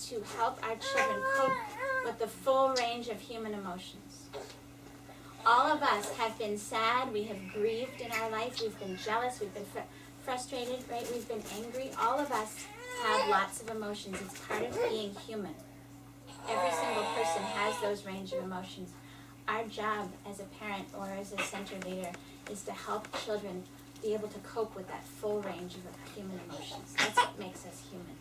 to help our children cope with the full range of human emotions. All of us have been sad, we have grieved in our life, we've been jealous, we've been frustrated, right? We've been angry. All of us have lots of emotions. It's part of being human. Every single person has those range of emotions. Our job as a parent or as a center leader is to help children be able to cope with that full range of human emotions. That's what makes us human.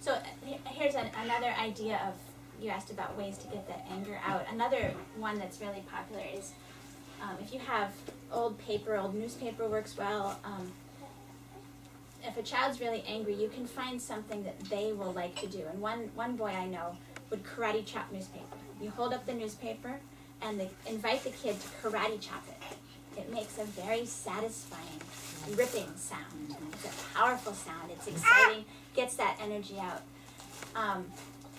So here's another idea of, you asked about ways to get that anger out. Another one that's really popular is if you have old paper, old newspaper works well. If a child's really angry, you can find something that they will like to do. And one boy I know would karate chop newspaper. You hold up the newspaper and they invite the kid to karate chop it. It makes a very satisfying, ripping sound. It's a powerful sound. It's exciting, gets that energy out.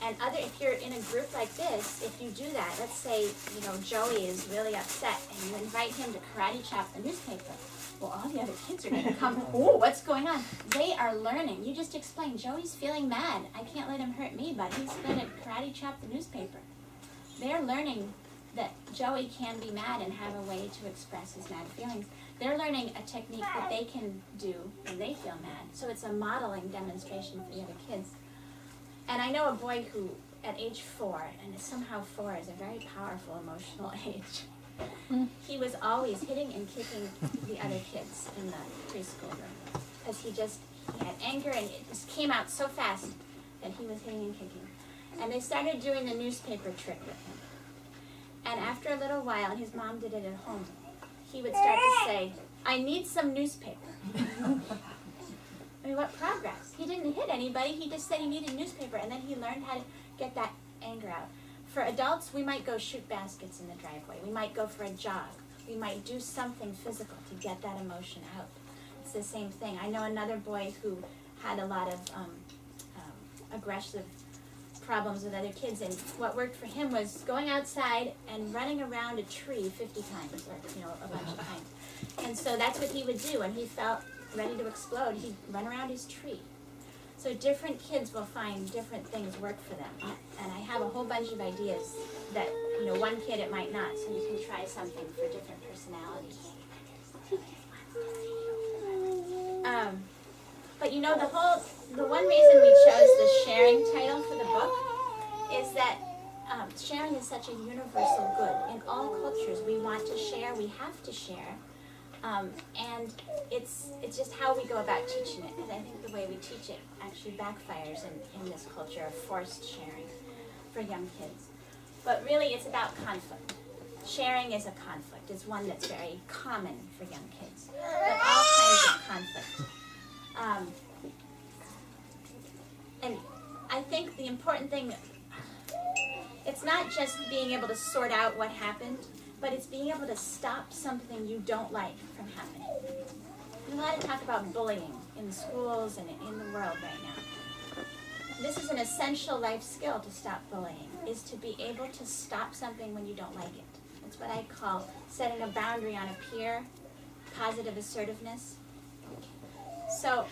And if you're in a group like this, if you do that, let's say, Joey is really upset and you invite him to karate chop the newspaper. Well, all the other kids are going to come, oh, what's going on? They are learning. You just explained, Joey's feeling mad. I can't let him hurt me, but he's going to karate chop the newspaper. They're learning that Joey can be mad and have a way to express his mad feelings. They're learning a technique that they can do when they feel mad. So it's a modeling demonstration for the other kids. And I know a boy who, at age 4, and somehow 4 is a very powerful emotional age, he was always hitting and kicking the other kids in the preschool room. Because he had anger and it just came out so fast that he was hitting and kicking. And they started doing the newspaper trick with him. And after a little while, and his mom did it at home, he would start to say, I need some newspaper. I mean, what progress? He didn't hit anybody, he just said he needed newspaper, and then he learned how to get that anger out. For adults, we might go shoot baskets in the driveway. We might go for a jog. We might do something physical to get that emotion out. It's the same thing. I know another boy who had a lot of aggressive problems with other kids, and what worked for him was going outside and running around a tree 50 times, or a bunch of times. And so that's what he would do. When he felt ready to explode, he'd run around his tree. So different kids will find different things work for them. And I have a whole bunch of ideas that, one kid it might not, so you can try something for different personalities. But the one reason we chose the sharing title for the book is that sharing is such a universal good. In all cultures, we want to share, we have to share. And it's just how we go about teaching it. And I think the way we teach it actually backfires in this culture of forced sharing for young kids. But really, it's about conflict. Sharing is a conflict. It's one that's very common for young kids. But all kinds of conflict. And I think the important thing, it's not just being able to sort out what happened, but it's being able to stop something you don't like from happening. There's a lot of talk about bullying in schools and in the world right now. This is an essential life skill to stop bullying, is to be able to stop something when you don't like it. That's what I call setting a boundary on a peer, positive assertiveness. So,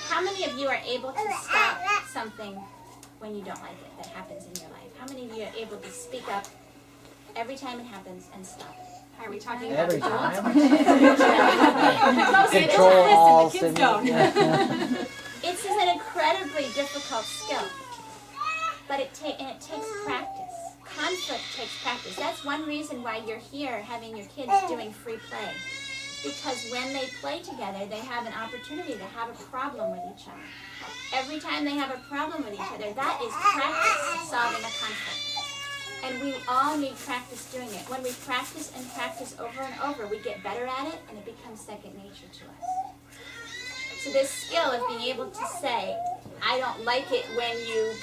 how many of you are able to stop something when you don't like it that happens in your life? How many of you are able to speak up every time it happens and stop it? Are we talking about every time? Control all the kids don't. It's an incredibly difficult skill, but it takes practice. Conflict takes practice. That's one reason why you're here having your kids doing free play. Because when they play together, they have an opportunity to have a problem with each other. Every time they have a problem with each other, that is practice solving a conflict. And we all need practice doing it. When we practice and practice over and over, we get better at it, and it becomes second nature to us. So this skill of being able to say, I don't like it when you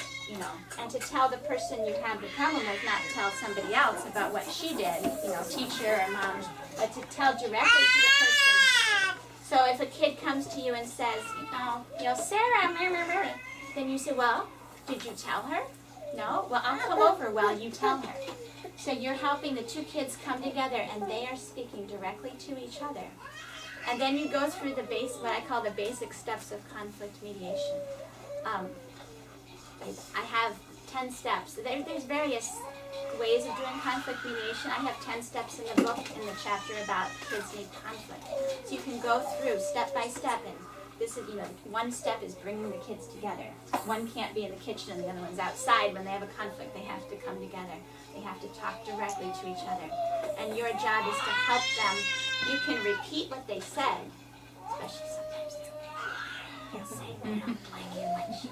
and to tell the person you have the problem with, not tell somebody else about what she did, teacher or mom, but to tell directly to the person. So if a kid comes to you and says, Sarah, then you say, well, did you tell her? No? Well, I'll come over while you tell her. So you're helping the two kids come together, and they are speaking directly to each other. And then you go through what I call the basic steps of conflict mediation. I have 10 steps. There's various ways of doing conflict mediation. I have 10 steps in the book, in the chapter about kids need conflict. So you can go through step by step, and this is, one step is bringing the kids together. One can't be in the kitchen and the other one's outside. When they have a conflict, they have to come together. They have to talk directly to each other. And your job is to help them. You can repeat what they said, especially sometimes they'll say they don't like it much.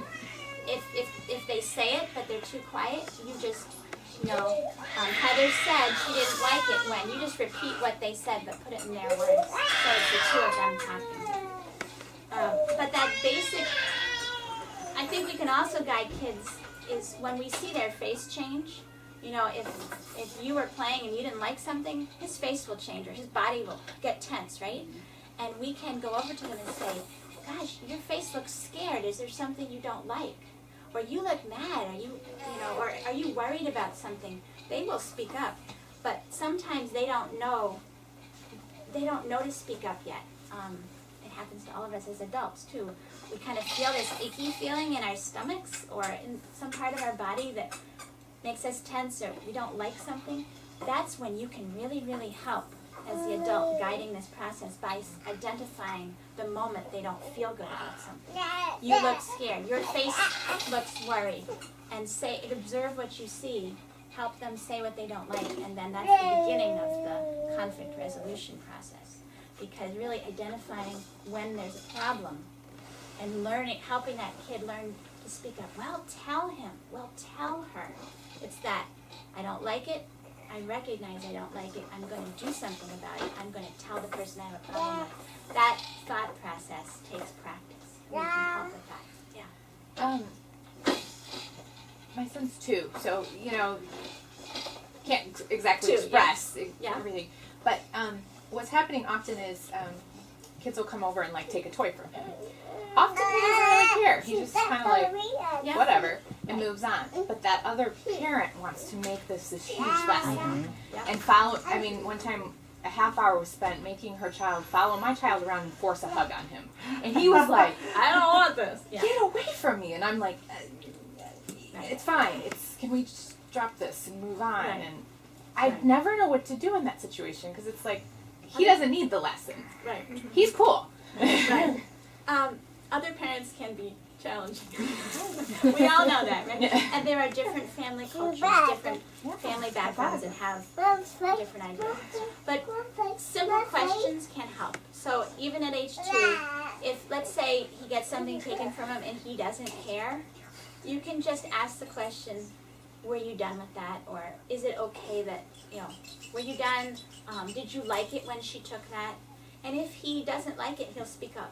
If they say it but they're too quiet, you just, Heather said she didn't like it when. You just repeat what they said but put it in their words. So it's the two of them talking. But that basic, I think we can also guide kids is when we see their face change. If you were playing and you didn't like something, his face will change or his body will get tense, right? And we can go over to them and say, gosh, your face looks scared. Is there something you don't like? Or you look mad. Or are you worried about something? They will speak up. But sometimes they don't know to speak up yet. It happens to all of us as adults too. We kind of feel this icky feeling in our stomachs or in some part of our body that makes us tense or we don't like something. That's when you can really, really help as the adult guiding this process by identifying the moment they don't feel good about something. You look scared. Your face looks worried. And observe what you see. Help them say what they don't like. And then that's the beginning of the conflict resolution process. Because really identifying when there's a problem and helping that kid learn to speak up. Well, tell him. Well, tell her. It's that I don't like it. I recognize I don't like it. I'm going to do something about it. I'm going to tell the person I have a problem with. That thought process takes practice. We can help with that. Yeah. My son's 2, so can't exactly express everything. But what's happening often is kids will come over and take a toy from him. Often he doesn't really care. He just kind of whatever, and moves on. But that other parent wants to make this huge lesson and follow. I mean, one time a half hour was spent making her child follow my child around and force a hug on him, and he was like, "I don't want this. Get away from me!" And I'm like, "It's fine. Can we just drop this and move on?" Right. And I never know what to do in that situation because it's like he doesn't need the lesson. Right. He's cool. Right. Other parents can be challenging. We all know that, right? And there are different family cultures, different family backgrounds, and have different ideas. But simple questions can help. So even at age 2, if let's say he gets something taken from him and he doesn't care, you can just ask the question, were you done with that? Or is it okay that, were you done? Did you like it when she took that? And if he doesn't like it, he'll speak up.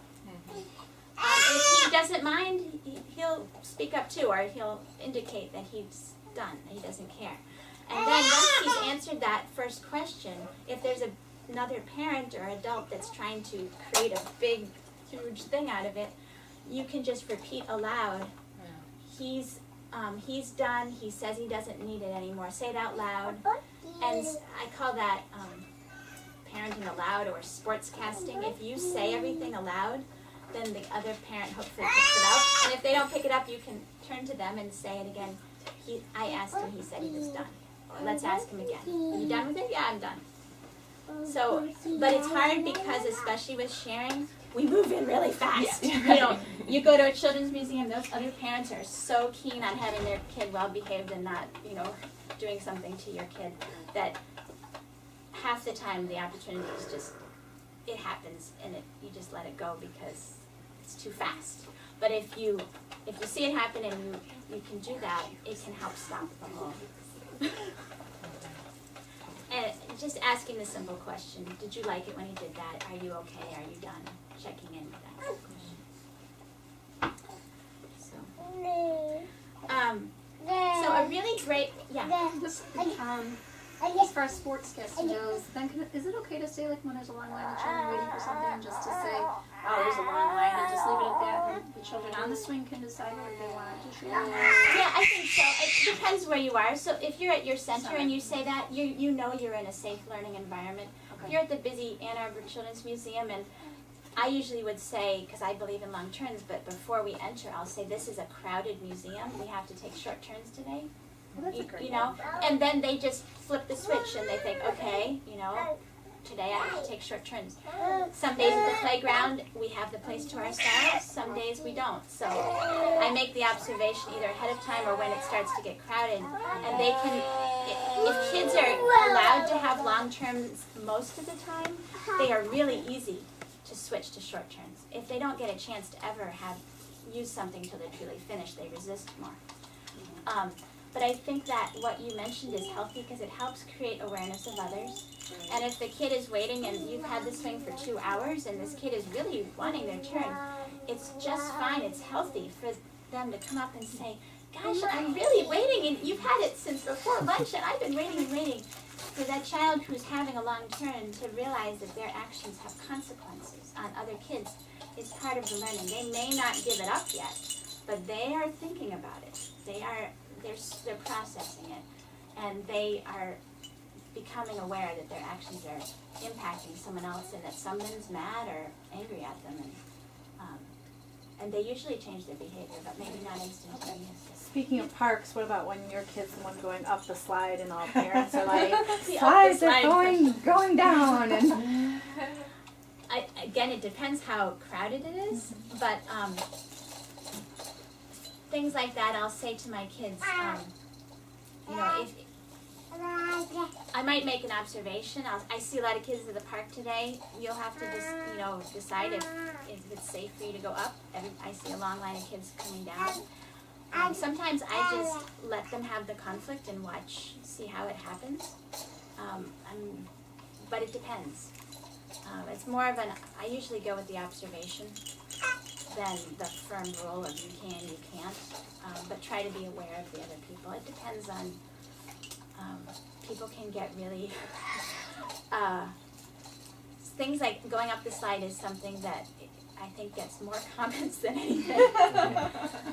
If he doesn't mind, he'll speak up too, or he'll indicate that he's done, that he doesn't care. And then once he's answered that first question, if there's another parent or adult that's trying to create a big, huge thing out of it, you can just repeat aloud, he's done, he says he doesn't need it anymore. Say it out loud. And I call that parenting aloud or sportscasting. If you say everything aloud, then the other parent hopefully picks it up. And if they don't pick it up, you can turn to them and say it again. I asked him, he said he was done. Let's ask him again. Are you done with it? Yeah, I'm done. So, but it's hard because, especially with sharing, we move in really fast. You go to a children's museum, those other parents are so keen on having their kid well behaved and not, doing something to your kid, that half the time the opportunity is just, it happens and you just let it go because it's too fast. But if you see it happen and you can do that, it can help stop the whole. And just asking the simple question, did you like it when he did that? Are you okay? Are you done? Checking in with that question. So a really great, As far as sportscasting goes, then is it okay to say, when there's a long line of children waiting for something, just to say, oh, there's a long line, and just leave it at that, and the children on the swing can decide what they want to share? Yeah, I think so. It depends where you are. So if you're at your center and you say that, you know you're in a safe learning environment. Okay. If you're at the busy Ann Arbor Children's Museum and I usually would say, because I believe in long turns, but before we enter, I'll say, this is a crowded museum. We have to take short turns today. Well, that's a great You know, and then they just flip the switch and they think, okay, you know, today I have to take short turns. Some days at the playground, we have the place to ourselves. Some days we don't. So I make the observation either ahead of time or when it starts to get crowded. And they can, if kids are allowed to have long turns most of the time, they are really easy to switch to short turns. If they don't get a chance to ever use something till they're truly finished, they resist more. But I think that what you mentioned is healthy because it helps create awareness of others. And if the kid is waiting and you've had this swing for 2 hours and this kid is really wanting their turn, it's just fine. It's healthy for them to come up and say, gosh, I'm really waiting, and you've had it since before lunch and I've been waiting and waiting. For that child who's having a long turn to realize that their actions have consequences on other kids is part of the learning. They may not give it up yet, but they are thinking about it. They're processing it, and they are becoming aware that their actions are impacting someone else and that someone's mad or angry at them, and they usually change their behavior, but maybe not instantaneously. Speaking of parks, what about when your kid's the one going up the slide and all parents are like, slides are going down? And Again, it depends how crowded it is, but things like that, I'll say to my kids, you know, if I might make an observation. I see a lot of kids at the park today. You'll have to just, you know, decide if it's safe for you to go up. I see a long line of kids coming down. Sometimes I just let them have the conflict and see how it happens. But it depends. It's more of I usually go with the observation than the firm rule of you can, you can't, but try to be aware of the other people. It depends on, people can get really, things like going up the slide is something that I think gets more comments than anything.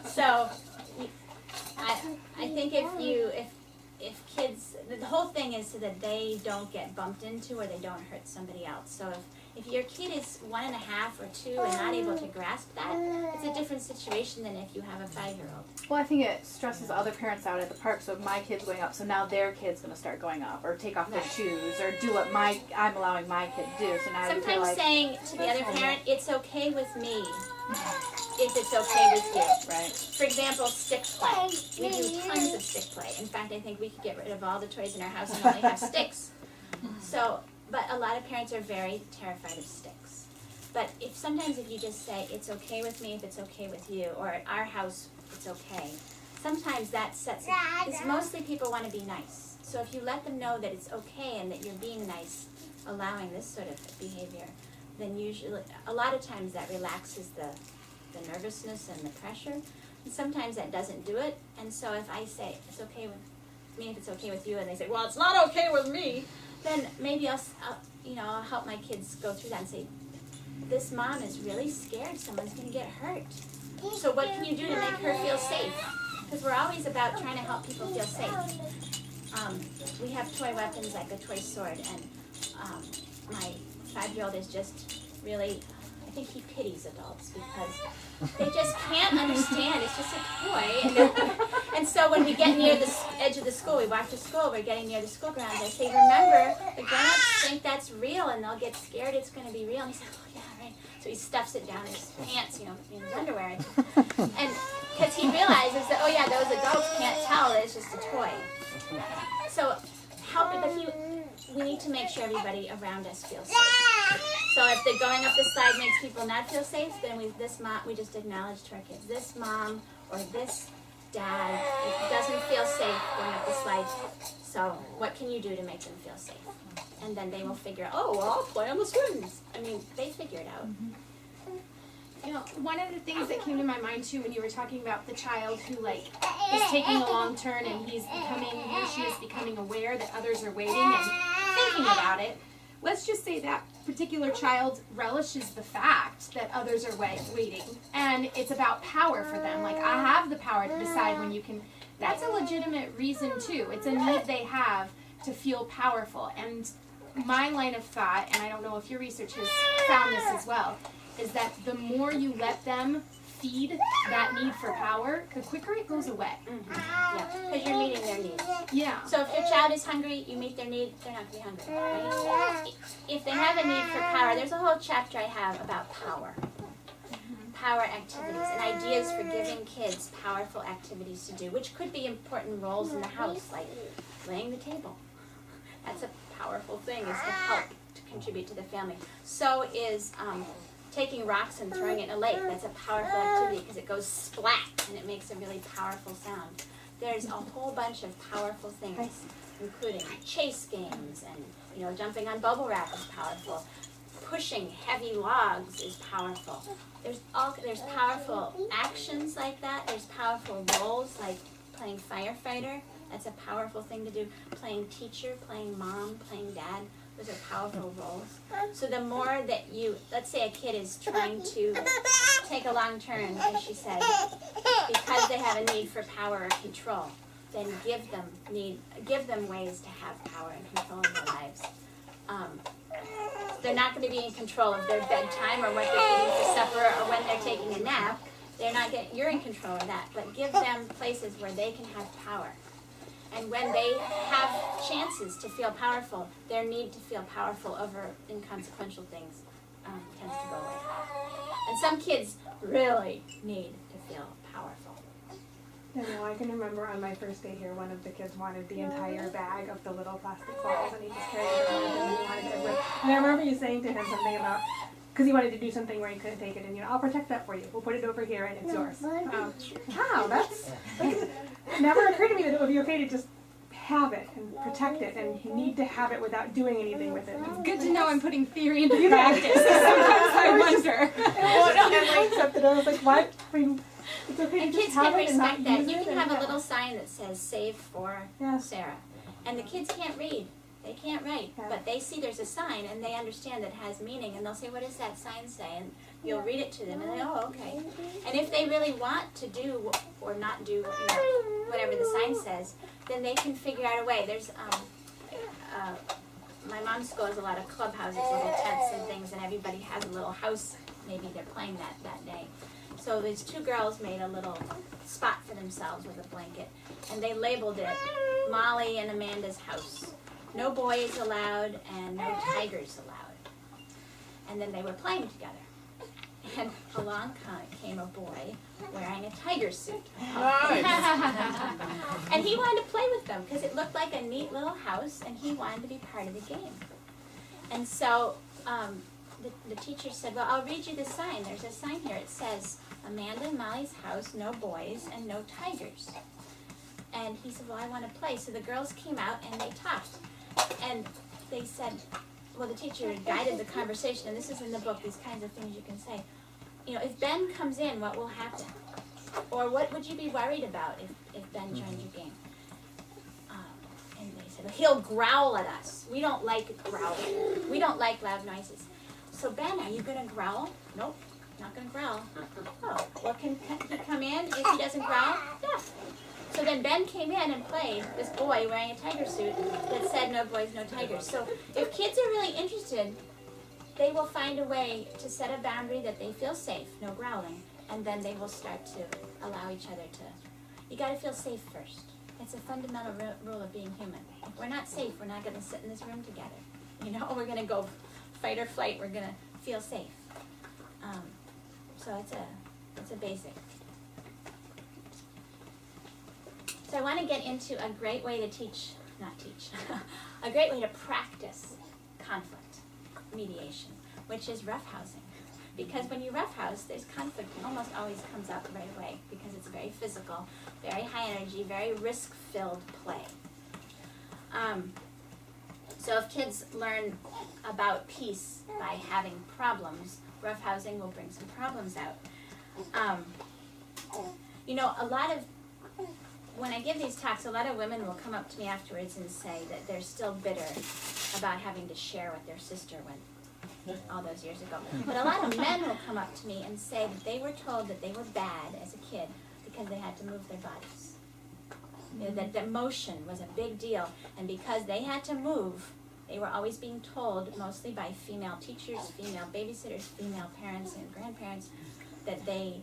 So, I think if kids, the whole thing is so that they don't get bumped into or they don't hurt somebody else. So if your kid is 1.5 or 2 and not able to grasp that, it's a different situation than if you have a 5-year-old. well, I think it stresses other parents out at the park. So my kid's going up, so now their kid's going to start going up or take off their shoes or do what I'm allowing my kid to do. So now you feel Sometimes like, saying to the other parent, it's okay with me if it's okay with you. right. For example, stick play. We do tons of stick play. In fact, I think we could get rid of all the toys in our house and only have sticks. So, but a lot of parents are very terrified of sticks. But sometimes if you just say, it's okay with me if it's okay with you, or at our house, it's okay, sometimes that sets it. It's mostly people want to be nice. So if you let them know that it's okay and that you're being nice, allowing this sort of behavior, then usually, a lot of times that relaxes the nervousness and the pressure. And sometimes that doesn't do it. And so if I say, it's okay with me if it's okay with you, and they say, well, it's not okay with me, then maybe I'll help my kids go through that and say, this mom is really scared someone's going to get hurt. So what can you do to make her feel safe? Because we're always about trying to help people feel safe. We have toy weapons like a toy sword, and my 5-year-old is just really, I think he pities adults because they just can't understand. It's just a toy. And so when we get near the edge of the school, we walk to school, we're getting near the school grounds, I say, remember, the grown-ups think that's real and they'll get scared it's going to be real. And he said, oh yeah, right. So he stuffs it down in his pants, in his underwear. And because he realizes that, oh yeah, those adults can't tell that it's just a toy. So help it, but we need to make sure everybody around us feels safe. So if the going up the slide makes people not feel safe, then we just acknowledge to our kids, this mom or this dad, it doesn't feel safe going up the slide. So what can you do to make them feel safe? And then they will figure out, oh, well, I'll play on the swings. I mean, they figure it out. One of the things that came to my mind too when you were talking about the child who is taking a long turn and he or she is becoming aware that others are waiting and thinking about it. Let's just say that particular child relishes the fact that others are waiting, and it's about power for them. Like, I have the power to decide when you can. That's a legitimate reason too. It's a need they have to feel powerful. And my line of thought, and I don't know if your research has found this as well, is that the more you let them feed that need for power, the quicker it goes away. Yeah, because you're meeting their needs. Yeah. So if your child is hungry, you meet their need, they're not going to be hungry, right? If they have a need for power, there's a whole chapter I have about power. Power activities and ideas for giving kids powerful activities to do, which could be important roles in the house, like laying the table. That's a powerful thing, is to help to contribute to the family. So is taking rocks and throwing it in a lake. That's a powerful activity because it goes splat and it makes a really powerful sound. There's a whole bunch of powerful things, including chase games and jumping on bubble wrap is powerful. Pushing heavy logs is powerful. There's powerful actions like that. There's powerful roles like playing firefighter. That's a powerful thing to do. Playing teacher, playing mom, playing dad. Those are powerful roles. So the more that let's say a kid is trying to take a long turn, as she said, because they have a need for power or control, then give them ways to have power and control in their lives. They're not going to be in control of their bedtime or what they're eating for supper or when they're taking a nap. You're in control of that, but give them places where they can have power. And when they have chances to feel powerful, their need to feel powerful over inconsequential things tends to go away. And some kids really need to feel powerful. I can remember on my first day here, one of the kids wanted the entire bag of the little plastic balls, and he just carried it around with him, and he wanted everyone. And I remember you saying to him something about, because he wanted to do something where he couldn't take it, and I'll protect that for you. We'll put it over here, and it's yours. Wow, that's it never occurred to me that it would be okay to just have it and protect it, and you need to have it without doing anything with it. Good to know I'm putting theory into practice. Sometimes I wonder. I was like, why? It's okay And to kids just have can it and not respect that. use You it can and have a little sign that says "Save for Sarah," and the kids can't read. They can't write, but they see there's a sign and they understand that it has meaning, and they'll say, "What does that sign say?" And you'll read it to them, and they oh, okay. And if they really want to do or not do, whatever the sign says, then they can figure out a way. There's my mom's school has a lot of clubhouses, little tents and things, and everybody has a little house. Maybe they're playing that day. So these two girls made a little spot for themselves with a blanket, and they labeled it Molly and Amanda's house. No boys allowed and no tigers allowed. And then they were playing together. And along came a boy wearing a tiger suit. Nice. And he wanted to play with them because it looked like a neat little house, and he wanted to be part of the game. And so the teacher said, well, I'll read you the sign. There's a sign here. It says, Amanda and Molly's house, no boys and no tigers. And he said, well, I want to play. So the girls came out and they talked. And they said, well, the teacher guided the conversation, and this is in the book, these kinds of things you can say. If Ben comes in, what will happen? Or what would you be worried about if Ben joined your game? And they said, well, he'll growl at us. We don't like growling. We don't like loud noises. So Ben, are you going to growl? Nope, not going to growl. Oh, well, can he come in if he doesn't growl? Yeah. So then Ben came in and played this boy wearing a tiger suit that said no boys, no tigers. So if kids are really interested, they will find a way to set a boundary that they feel safe, no growling, and then they will start to allow each other to. You got to feel safe first. It's a fundamental rule of being human. If we're not safe, we're not going to sit in this room together. We're going to go fight or flight. We're going to feel safe. So it's a basic. So I want to get into a great way to a great way to practice conflict mediation, which is roughhousing. Because when you roughhouse, there's conflict almost always comes up right away because it's very physical, very high energy, very risk-filled play. So if kids learn about peace by having problems, roughhousing will bring some problems out. When I give these talks, a lot of women will come up to me afterwards and say that they're still bitter about having to share with their sister all those years ago. But a lot of men will come up to me and say that they were told that they were bad as a kid because they had to move their bodies. That the motion was a big deal, and because they had to move, They were always being told, mostly by female teachers, female babysitters, female parents and grandparents, that they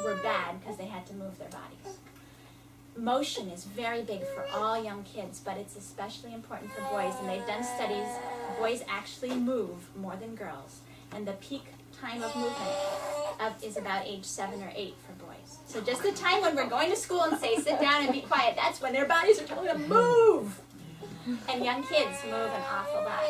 were bad because they had to move their bodies. Motion is very big for all young kids, but it's especially important for boys, and they've done studies. Boys actually move more than girls, and the peak time of movement is about age 7 or 8 for boys. So just the time when we're going to school and say, sit down and be quiet, that's when their bodies are telling them, move! And young kids move an awful lot.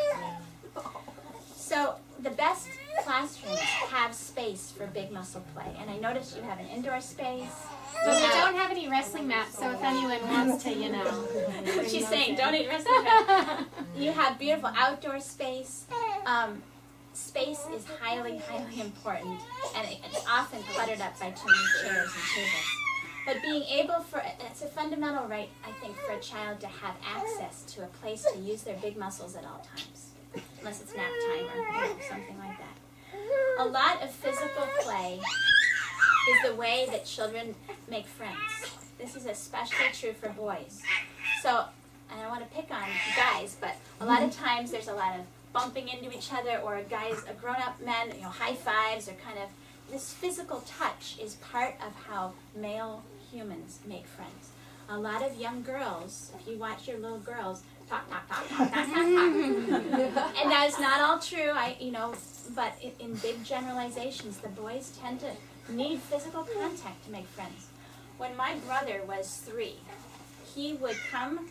So the best classrooms have space for big muscle play, and I noticed you have an indoor space. But we don't have any wrestling mats, so if anyone wants to, you know. She's saying, don't eat wrestling mats. You have beautiful outdoor space. Space is highly, highly important, and it's often cluttered up by too many chairs and tables. But being able it's a fundamental right, I think, for a child to have access to a place to use their big muscles at all times, unless it's nap time or something like that. A lot of physical play is the way that children make friends. This is especially true for boys. So, and I want to pick on guys, but a lot of times there's a lot of bumping into each other, or grown-up men, high fives, or kind of, this physical touch is part of how male humans make friends. A lot of young girls, if you watch your little girls, talk. And that's not all true, but in big generalizations, the boys tend to need physical contact to make friends. When my brother was 3, he would come,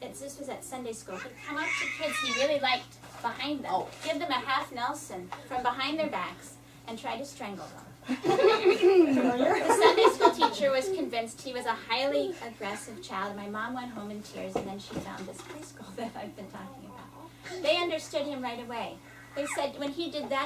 this was at Sunday school, he'd come up to kids he really liked behind them, give them a half Nelson from behind their backs, and try to strangle them. The Sunday school teacher was convinced he was a highly aggressive child. My mom went home in tears, and then she found this preschool that I've been talking about. They understood him right away. They said when he did that,